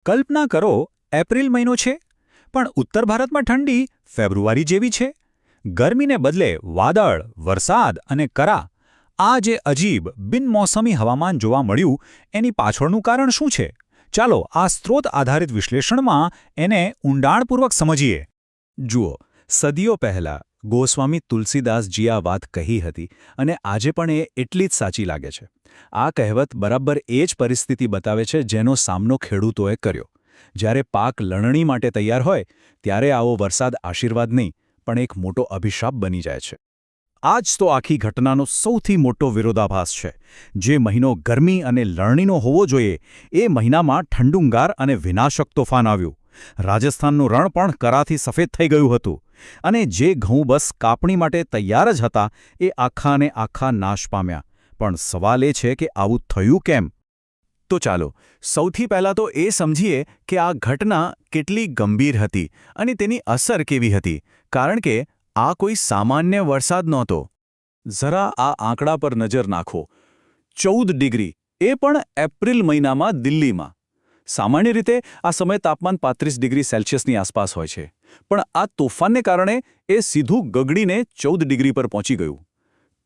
કલ્પના કરો, એપ્રિલ મહિનો છે, પણ ઉત્તર ભારતમાં ઠંડી ફેબ્રુઆરી જેવી છે. ગરમીને બદલે વાદળ, વરસાદ અને કરા. આ જે અજીબ બિનમોસમી હવામાન જોવા મળ્યું, એની પાછળનું કારણ શું છે? ચાલો આ સ્ત્રોત આધારિત વિશ્લેષણમાં એને ઊંડાણપૂર્વક સમજીએ. જુઓ, સદીઓ પહેલાં ગોસ્વામી તુલસીદાસજી આ વાત કહી હતી અને આજે પણ એ એટલી જ સાચી લાગે છે. આ કહેવત બરાબર એ જ પરિસ્થિતિ બતાવે છે જેનો સામનો ખેડૂતોએ કર્યો. જ્યારે પાક લણણી માટે તૈયાર હોય ત્યારે આવો વરસાદ આશીર્વાદ નહીં, પણ એક મોટો અભિશાપ બની જાય છે. આ જ તો આખી ઘટનાનો સૌથી મોટો વિરોધાભાસ છે. જે મહિનો ગરમી અને લણણીનો હોવો જોઈએ, એ મહિનામાં ઠંડુંગાર અને વિનાશક તોફાન આવ્યું. રાજસ્થાનનું રણ પણ કરાથી સફેદ થઈ ગયું હતું, અને જે ઘઉં બસ કાપણી માટે તૈયાર જ હતા એ આખા ને આખા નાશ પામ્યા. પણ સવાલ એ છે કે આવું થયું કેમ? તો ચાલો સૌથી પહેલાં તો એ સમજીએ કે આ ઘટના કેટલી ગંભીર હતી અને તેની અસર કેવી હતી. કારણ કે આ કોઈ સામાન્ય વરસાદ નહોતો. જરા આ આંકડા પર નજર નાખો. 14 ડિગ્રી, એ પણ એપ્રિલ મહિનામાં દિલ્હીમાં. સામાન્ય રીતે આ સમયે તાપમાન 35 ડિગ્રી સેલ્સિયસની આસપાસ હોય છે, પણ આ તોફાનને કારણે એ સીધું ગગડીને 14 ડિગ્રી પર પહોંચી ગયું.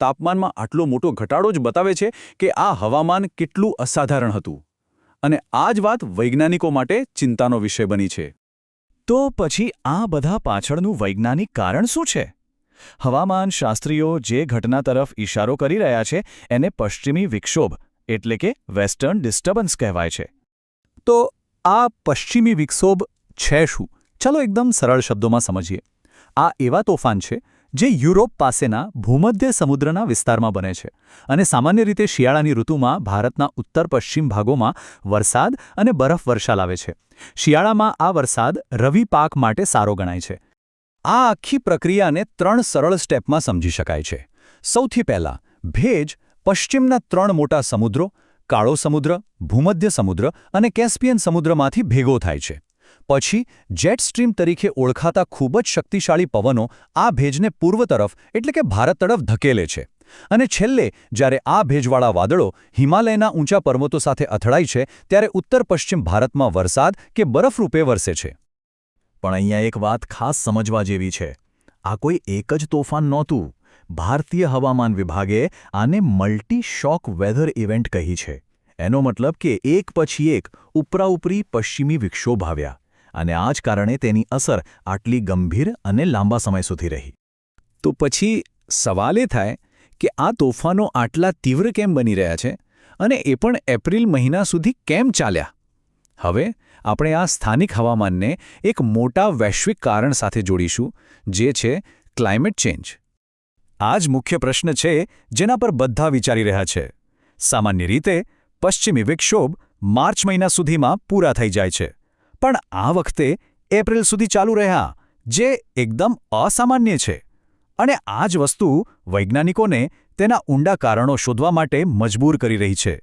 તાપમાનમાં આટલો મોટો ઘટાડો જ બતાવે છે કે આ હવામાન કેટલું અસાધારણ હતું. અને આ જ વાત વૈજ્ઞાનિકો માટે ચિંતાનો વિષય બની છે. તો પછી આ બધા પાછળનું વૈજ્ઞાનિક કારણ શું છે? હવામાનશાસ્ત્રીઓ જે ઘટના તરફ ઇશારો કરી રહ્યા છે એને પશ્ચિમી વિક્ષોભ એટલે કે વેસ્ટર્ન ડિસ્ટર્બન્સ કહેવાય છે. તો આ પશ્ચિમી વિક્ષોભ છે શું? ચાલો એકદમ સરળ શબ્દોમાં સમજીએ. આ એવા તોફાન છે જે યુરોપ પાસેના ભૂમધ્ય સમુદ્રના વિસ્તારમાં બને છે અને સામાન્ય રીતે શિયાળાની ઋતુમાં ભારતના ઉત્તર પશ્ચિમ ભાગોમાં વરસાદ અને બરફવર્ષા લાવે છે. શિયાળામાં આ વરસાદ રવિ પાક માટે સારો ગણાય છે. આ આખી પ્રક્રિયાને 3 સરળ સ્ટેપમાં સમજી શકાય છે. સૌથી પહેલાં ભેજ પશ્ચિમના 3 મોટા સમુદ્રો કાળો સમુદ્ર, ભૂમધ્ય સમુદ્ર અને કેસ્પિયન સમુદ્રમાંથી ભેગો થાય છે. પછી જેટ સ્ટ્રીમ તરીકે ઓળખાતા ખૂબ જ શક્તિશાળી પવનો આ ભેજને પૂર્વ તરફ એટલે કે ભારત તરફ ધકેલે છે. અને છેલ્લે જ્યારે આ ભેજવાળા વાદળો હિમાલયના ઊંચા પર્વતો સાથે અથડાય છે ત્યારે ઉત્તર પશ્ચિમ ભારતમાં વરસાદ કે બરફરૂપે વરસે છે. પણ અહીંયા એક વાત ખાસ સમજવા જેવી છે. આ કોઈ એક જ તોફાન નહોતું. ભારતીય હવામાન વિભાગે આને મલ્ટી શોક વેધર ઇવેન્ટ કહી છે. એનો મતલબ કે એક પછી એક ઉપરાઉપરી પશ્ચિમી વિક્ષોભ આવ્યા, અને આ જ કારણે તેની અસર આટલી ગંભીર અને લાંબા સમય સુધી રહી. તો પછી સવાલ એ થાય કે આ તોફાનો આટલા તીવ્ર કેમ બની રહ્યા છે અને એ પણ એપ્રિલ મહિના સુધી કેમ ચાલ્યા? હવે આપણે આ સ્થાનિક હવામાનને એક મોટા વૈશ્વિક કારણ સાથે જોડીશું, જે છે ક્લાઇમેટ ચેન્જ. આ જ મુખ્ય પ્રશ્ન છે જેના પર બધા વિચારી રહ્યા છે. સામાન્ય રીતે પશ્ચિમી વિક્ષોભ માર્ચ મહિના સુધીમાં પૂરા થઈ જાય છે, પણ આ વખતે એપ્રિલ સુધી ચાલુ રહ્યા, જે એકદમ અસામાન્ય છે. અને આ જ વસ્તુ વૈજ્ઞાનિકોને તેના ઊંડા કારણો શોધવા માટે મજબૂર કરી રહી છે.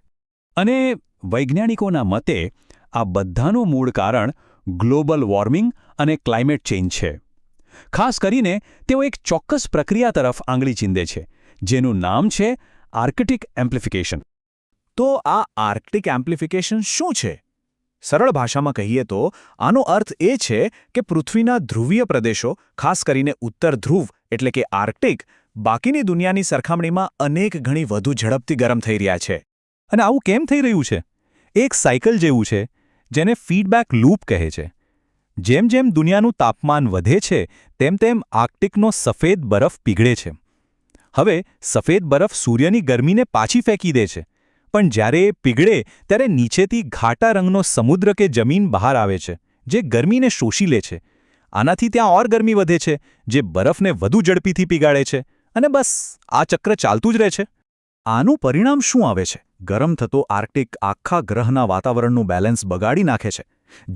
અને વૈજ્ઞાનિકોના મતે આ બધાનું મૂળ કારણ ગ્લોબલ વોર્મિંગ અને ક્લાઇમેટ ચેન્જ છે. ખાસ કરીને તેઓ એક ચોક્કસ પ્રક્રિયા તરફ આંગળી ચીંધે છે, જેનું નામ છે આર્કટિક એમ્પ્લિફિકેશન. તો આ આર્કટિક એમ્પ્લિફિકેશન શું છે? સરળ ભાષામાં કહીએ તો આનો અર્થ એ છે કે પૃથ્વીના ધ્રુવીય પ્રદેશો, ખાસ કરીને ઉત્તર ધ્રુવ એટલે કે આર્કટિક, બાકીની દુનિયાની સરખામણીમાં અનેક ગણી વધુ ઝડપથી ગરમ થઈ રહ્યા છે. અને આવું કેમ થઈ રહ્યું છે? એક સાયકલ જેવું છે, જેને ફીડબેક લૂપ કહે છે. જેમ જેમ દુનિયાનું તાપમાન વધે છે તેમ તેમ આર્કટિકનો સફેદ બરફ પીગળે છે. હવે સફેદ બરફ સૂર્યની ગરમીને પાછી ફેંકી દે છે, પણ જ્યારે એ પીગળે ત્યારે નીચેથી ઘાટા રંગનો સમુદ્ર કે જમીન બહાર આવે છે, જે ગરમીને શોષી લે છે. આનાથી ત્યાં ઓર ગરમી વધે છે, જે બરફને વધુ ઝડપીથી પીગાળે છે, અને બસ આ ચક્ર ચાલતું જ રહે છે. આનું પરિણામ શું આવે છે? ગરમ થતો આર્કટિક આખા ગ્રહના વાતાવરણનું બેલેન્સ બગાડી નાખે છે.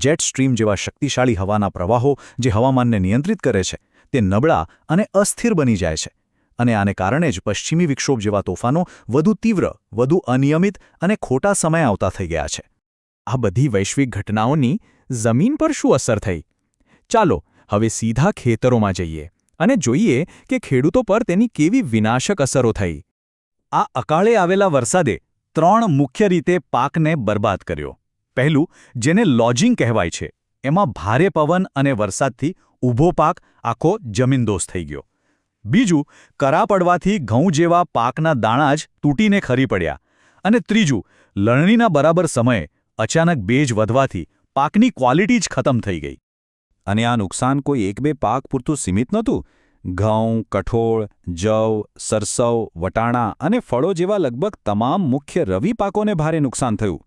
જેટ સ્ટ્રીમ જેવા શક્તિશાળી હવાના પ્રવાહો જે હવામાનને નિયંત્રિત કરે છે, તે નબળા અને અસ્થિર બની જાય છે. અને આને કારણે જ પશ્ચિમી વિક્ષોભ જેવા તોફાનો વધુ તીવ્ર, વધુ અનિયમિત અને ખોટા સમયે આવતા થઈ ગયા છે. આ બધી વૈશ્વિક ઘટનાઓની જમીન પર શું અસર થઈ? ચાલો હવે સીધા ખેતરોમાં જઈએ અને જોઈએ કે ખેડૂતો પર તેની કેવી વિનાશક અસરો થઈ. આ અકાળે આવેલા વરસાદે 3 મુખ્ય રીતે પાકને બરબાદ કર્યો. પહેલું, જેને લોજિંગ કહેવાય છે, એમાં ભારે પવન અને વરસાદથી ઊભો પાક આખો જમીનદોસ્ત થઈ ગયો. બીજું, કરા પડવાથી ઘઉં જેવા પાકના દાણા જ તૂટીને ખરી પડ્યા. અને ત્રીજું, લણણીના બરાબર સમયે અચાનક ભેજ વધવાથી પાકની ક્વોલિટી જ ખતમ થઈ ગઈ. અને આ નુકસાન કોઈ એક બે પાક પૂરતું સીમિત નહોતું. ઘઉં, કઠોળ, જવ, સરસવ, વટાણા અને ફળો જેવા લગભગ તમામ મુખ્ય રવિ પાકોને ભારે નુકસાન થયું.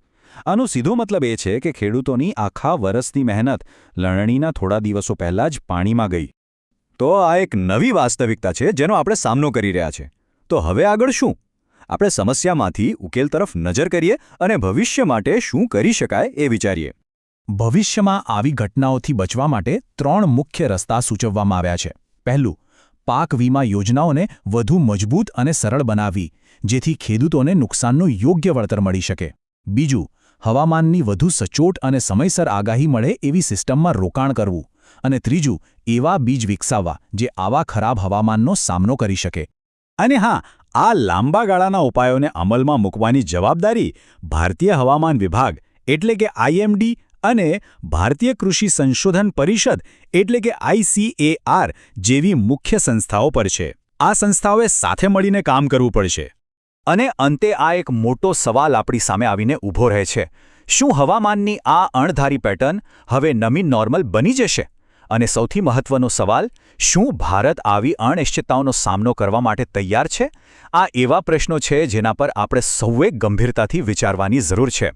આનો સીધો મતલબ એ છે કે ખેડૂતોની આખા વરસની મહેનત લણણીના થોડા દિવસો પહેલાં જ પાણીમાં ગઈ. તો આ એક નવી વાસ્તવિકતા છે જેનો આપણે સામનો કરી રહ્યા છે. તો હવે આગળ શું? આપણે સમસ્યામાંથી ઉકેલ તરફ નજર કરીએ અને ભવિષ્ય માટે શું કરી શકાય એ વિચારીએ. ભવિષ્યમાં આવી ઘટનાઓથી બચવા માટે 3 મુખ્ય રસ્તા સૂચવવામાં આવ્યા છે. પહેલું, પાક વીમા યોજનાઓને વધુ મજબૂત અને સરળ બનાવવી, જેથી ખેડૂતોને નુકસાનનું યોગ્ય વળતર મળી શકે. બીજું, હવામાનની વધુ સચોટ અને સમયસર આગાહી મળે એવી સિસ્ટમમાં રોકાણ કરવું. અને ત્રીજું, એવા બીજ વિકસાવવા જે આવા ખરાબ હવામાનનો સામનો કરી શકે. અને હા, આ લાંબા ગાળાના ઉપાયોને અમલમાં મૂકવાની જવાબદારી ભારતીય હવામાન વિભાગ એટલે કે IMD અને ભારતીય કૃષિ સંશોધન પરિષદ એટલે કે ICAR જેવી મુખ્ય સંસ્થાઓ પર છે. આ સંસ્થાઓએ સાથે મળીને કામ કરવું પડશે. અને અંતે આ એક મોટો સવાલ આપણી સામે આવીને ઊભો રહે છે. શું હવામાનની આ અણધારી પેટર્ન હવે નવી નોર્મલ બની જશે? અને સૌથી મહત્વનો સવાલ, શું ભારત આવી અનિશ્ચિતતાઓનો સામનો કરવા માટે તૈયાર છે? આ એવા પ્રશ્નો છે જેના પર આપણે સૌએ ગંભીરતાથી વિચારવાની જરૂર છે.